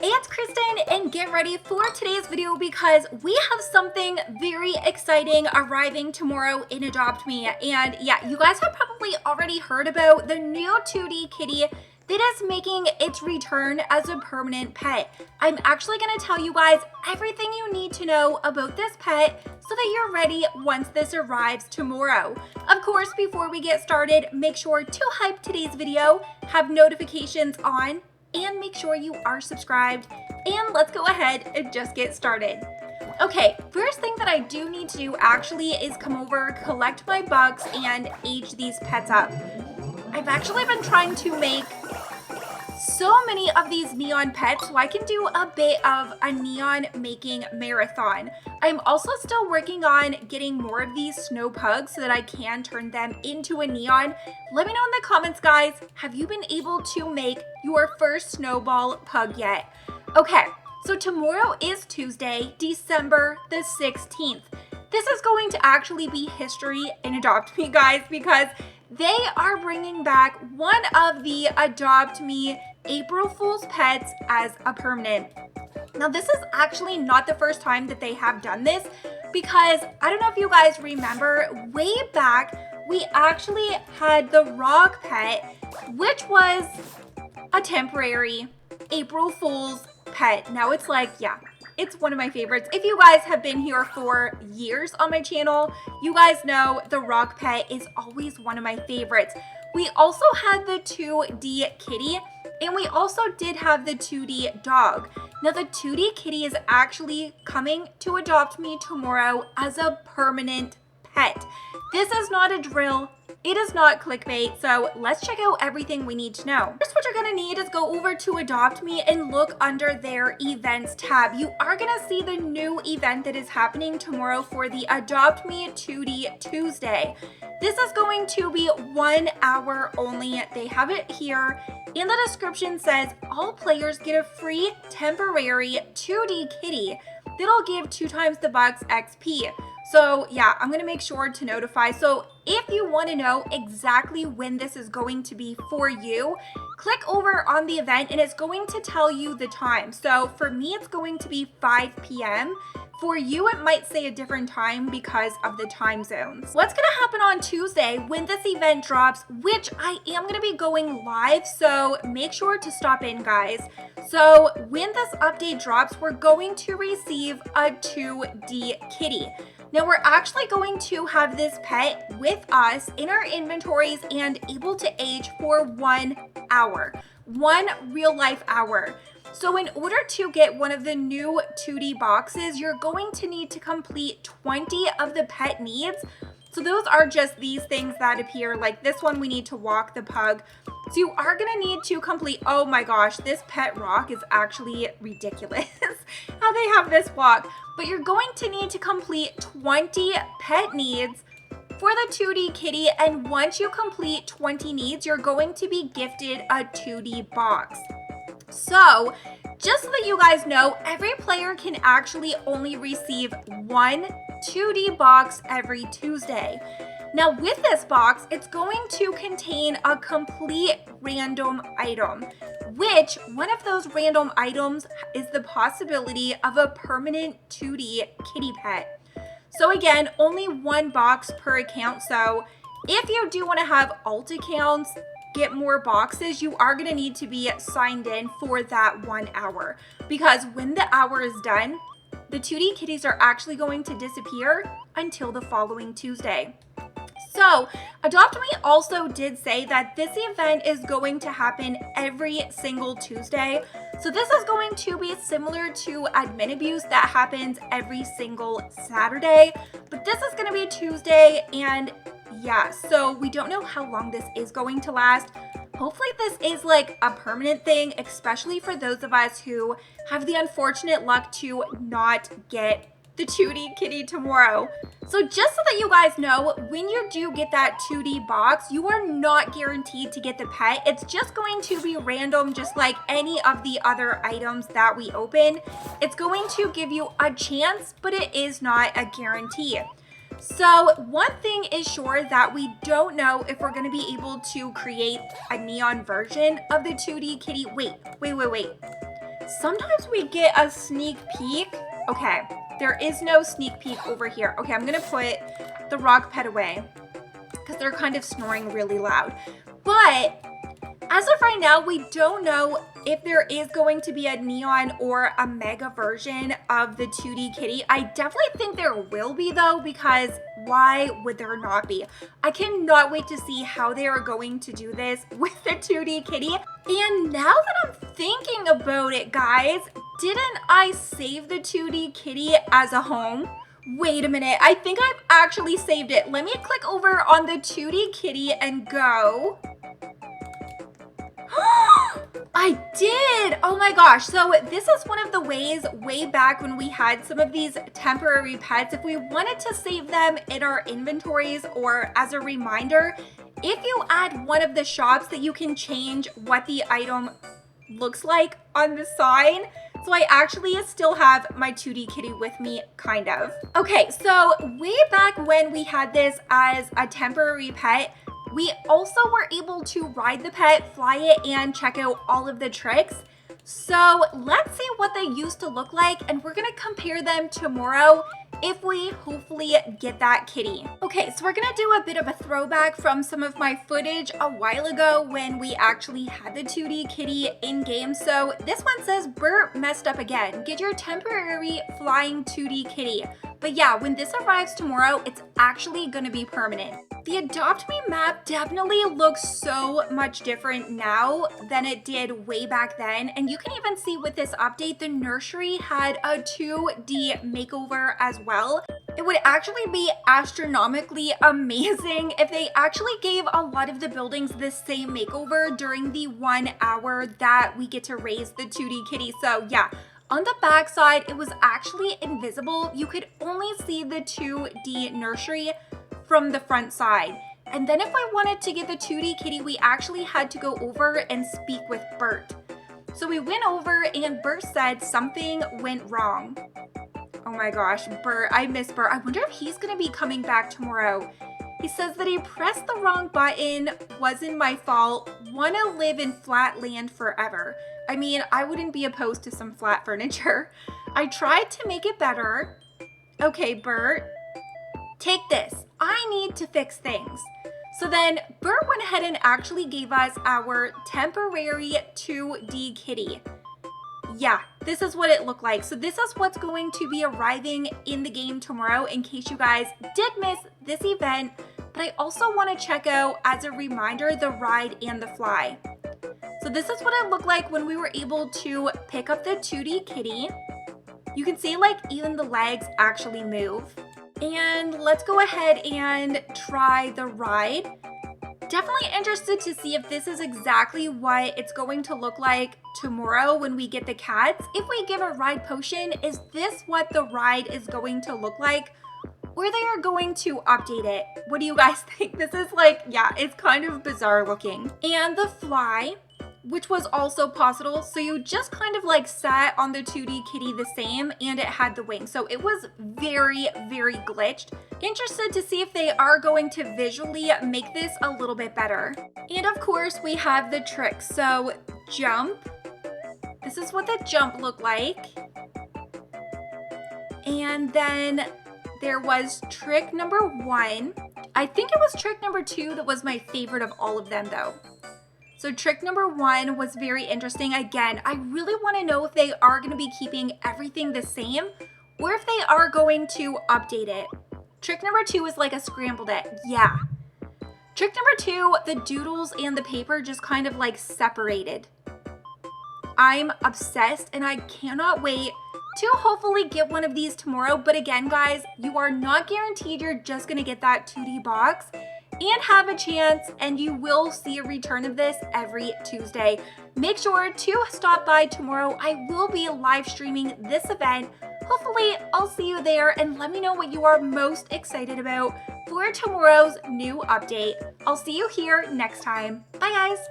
it's Kristen, and get ready for today's video because we have something very exciting arriving tomorrow in Adopt Me. And yeah, you guys have probably already heard about the new 2D kitty that is making its return as a permanent pet. I'm actually going to tell you guys everything you need to know about this pet so that you're ready once this arrives tomorrow. Of course, before we get started, make sure to hype today's video, have notifications on, and make sure you are subscribed. And let's go ahead and just get started. Okay, first thing that I do need to do actually is come over, collect my bucks, and age these pets up. I've actually been trying to make so many of these neon pets so I can do a bit of a neon making marathon. I'm also still working on getting more of these snow pugs so that I can turn them into a neon. Let me know in the comments, guys, have you been able to make your first snowball pug yet? Okay, so tomorrow is Tuesday, December the 16th. This is going to actually be history in Adopt Me, guys, because they are bringing back one of the Adopt Me April Fool's pets as a permanent. Now, this is actually not the first time that they have done this, because I don't know if you guys remember, way back, we actually had the Rock pet, which was a temporary April Fool's pet. Now it's like, yeah, it's one of my favorites. If you guys have been here for years on my channel, you guys know the Rock pet is always one of my favorites. We also had the 2D kitty, and we also did have the 2D dog. Now the 2D kitty is actually coming to Adopt Me tomorrow as a permanent pet. This is not a drill. It is not clickbait, so let's check out everything we need to know. First, what you're gonna need is go over to Adopt Me and look under their events tab. You are gonna see the new event that is happening tomorrow for the Adopt Me 2D Tuesday. This is going to be 1 hour only. They have it here. In the description says all players get a free temporary 2D kitty that'll give 2 times the bucks XP. So yeah, I'm gonna make sure to notify. So if you want to know exactly when this is going to be for you, click over on the event and it's going to tell you the time. So for me, it's going to be 5 p.m. For you, it might say a different time because of the time zones. What's gonna happen on Tuesday when this event drops, which I am gonna be going live, so make sure to stop in, guys. So when this update drops, we're going to receive a 2D kitty. Now we're actually going to have this pet with us in our inventories and able to age for 1 hour, 1 real life hour. So in order to get one of the new 2D boxes, you're going to need to complete 20 of the pet needs. So those are just these things that appear, like this one, we need to walk the pug. So you are gonna need to complete, oh my gosh, this pet rock is actually ridiculous how they have this walk. But you're going to need to complete 20 pet needs for the 2D kitty, and once you complete 20 needs, you're going to be gifted a 2D box. So, just so that you guys know, every player can actually only receive 1 2D box every Tuesday. Now with this box, it's going to contain a complete random item, which one of those random items is the possibility of a permanent 2D kitty pet. So again, only 1 box per account. So if you do want to have alt accounts, get more boxes, you are going to need to be signed in for that 1 hour, because when the hour is done, the 2D kitties are actually going to disappear until the following Tuesday. So, Adopt Me also did say that this event is going to happen every single Tuesday. So this is going to be similar to admin abuse that happens every single Saturday, but this is going to be Tuesday, and yeah, so we don't know how long this is going to last. Hopefully this is like a permanent thing, especially for those of us who have the unfortunate luck to not get the 2D kitty tomorrow. So just so that you guys know, when you do get that 2D box, you are not guaranteed to get the pet. It's just going to be random, just like any of the other items that we open. It's going to give you a chance, but it is not a guarantee. So one thing is sure, that we don't know if we're going to be able to create a neon version of the 2D kitty. Wait. Sometimes we get a sneak peek. Okay, there is no sneak peek over here. Okay, I'm gonna put the rock pet away because they're kind of snoring really loud. But as of right now, we don't know if there is going to be a neon or a mega version of the 2D kitty. I definitely think there will be though, because why would there not be? I cannot wait to see how they are going to do this with the 2D kitty. And now that I'm thinking about it, guys, didn't I save the 2D kitty as a home? Wait a minute, I think I've actually saved it. Let me click over on the 2D kitty and go. I did! Oh my gosh, so this is one of the ways way back when we had some of these temporary pets, if we wanted to save them in our inventories or as a reminder, if you add one of the shops that you can change what the item looks like on the sign. So I actually still have my 2D kitty with me, kind of. Okay, so way back when we had this as a temporary pet, we also were able to ride the pet, fly it, and check out all of the tricks. So let's see what they used to look like, and we're gonna compare them tomorrow if we hopefully get that kitty. Okay, so we're gonna do a bit of a throwback from some of my footage a while ago when we actually had the 2D kitty in game. So this one says, Bert messed up again. Get your temporary flying 2D kitty. But yeah, when this arrives tomorrow, it's actually gonna be permanent. The Adopt Me map definitely looks so much different now than it did way back then. And you can even see with this update, the nursery had a 2D makeover as well. It would actually be astronomically amazing if they actually gave a lot of the buildings the same makeover during the 1 hour that we get to raise the 2D kitty. So yeah. On the back side, it was actually invisible. You could only see the 2D nursery from the front side. And then if I wanted to get the 2D kitty, we actually had to go over and speak with Bert. So we went over and Bert said something went wrong. Oh my gosh, Bert, I miss Bert. I wonder if he's gonna be coming back tomorrow. He says that he pressed the wrong button, wasn't my fault, wanna live in flat land forever. I mean, I wouldn't be opposed to some flat furniture. I tried to make it better. Okay, Bert, take this. I need to fix things. So then Bert went ahead and actually gave us our temporary 2D kitty. Yeah, this is what it looked like. So this is what's going to be arriving in the game tomorrow in case you guys did miss this event. But I also want to check out, as a reminder, the ride and the fly. So this is what it looked like when we were able to pick up the 2D kitty. You can see like even the legs actually move. And let's go ahead and try the ride. Definitely interested to see if this is exactly what it's going to look like tomorrow when we get the cats. If we give a ride potion, is this what the ride is going to look like? Or they are going to update it? What do you guys think? This is like, yeah, it's kind of bizarre looking. And the fly, which was also possible. So you just kind of like sat on the 2D kitty the same and it had the wing. So it was very, very glitched. Interested to see if they are going to visually make this a little bit better. And of course we have the tricks. So jump. This is what the jump looked like. And then there was trick number 1. I think it was trick number 2 that was my favorite of all of them though. So trick number 1 was very interesting. Again, I really want to know if they are going to be keeping everything the same or if they are going to update it. Trick number 2 is like a scrambled egg. Yeah. Trick number 2, the doodles and the paper just kind of like separated. I'm obsessed and I cannot wait to hopefully get one of these tomorrow. But again, guys, you are not guaranteed you're just going to get that 2D box and have a chance, and you will see a return of this every Tuesday. Make sure to stop by tomorrow. I will be live streaming this event. Hopefully I'll see you there, and let me know what you are most excited about for tomorrow's new update. I'll see you here next time. Bye guys.